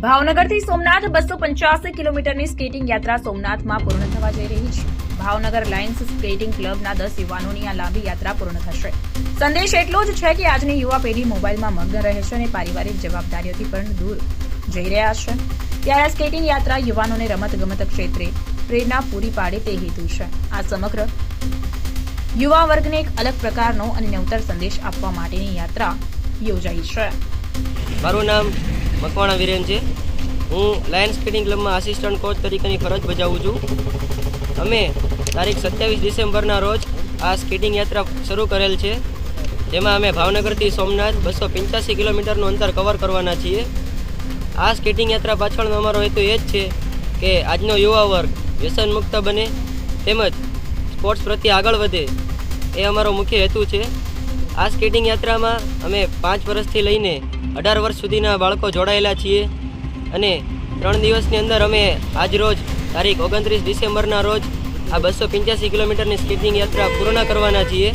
ભાવનગરથી સોમનાથ 285 કિલોમીટરની સ્કેટિંગ યાત્રા સોમનાથમાં પૂર્ણ થવા જઈ રહી છે। ભાવનગર લાયન્સ સ્કેટિંગ ક્લબના 10 યુવાનોની આ લાંબી યાત્રા પૂર્ણ થશે। સંદેશ એટલો જ છે કે આજની યુવા પેઢી મોબાઈલમાં મગ્ન રહે છે અને પારિવારિક જવાબદારીઓથી પણ દૂર જઈ રહ્યા છે। ત્યારે આ સ્કેટિંગ યાત્રા યુવાનોને રમતગમત ક્ષેત્રે પ્રેરણા પૂરી પાડે તે હેતુ છે। આ સમગ્ર યુવા વર્ગને એક અલગ પ્રકારનો અને નવતર સંદેશ આપવા માટેની યાત્રા યોજાઈ છે। મારું નામ મકવાણા વિરેન છે। હું લાયન્સ સ્કેટિંગ ક્લબમાં આસિસ્ટન્ટ કોચ તરીકેની ફરજ બજાવું છું। અમે તારીખ 27 ડિસેમ્બરના રોજ આ સ્કેટિંગ યાત્રા શરૂ કરેલ છે, જેમાં અમે ભાવનગરથી સોમનાથ 285 કિલોમીટરનું અંતર કવર કરવાના છીએ। આ સ્કેટિંગ યાત્રા પાછળનો અમારો હેતુ એ જ છે કે આજનો યુવા વર્ગ વ્યસન મુક્ત બને તેમજ સ્પોર્ટ્સ પ્રત્યે આગળ વધે, એ અમારો મુખ્ય હેતુ છે। આ સ્કેટિંગ યાત્રામાં અમે 5 વર્ષથી લઈને 18 વર્ષ સુધીના બાળકો જોડાયેલા છીએ અને 3 દિવસની અંદર અમે આજ રોજ તારીખ 29 ડિસેમ્બરના રોજ આ 285 કિલોમીટરની સ્કેટિંગ યાત્રા પૂર્ણ કરવાના છીએ।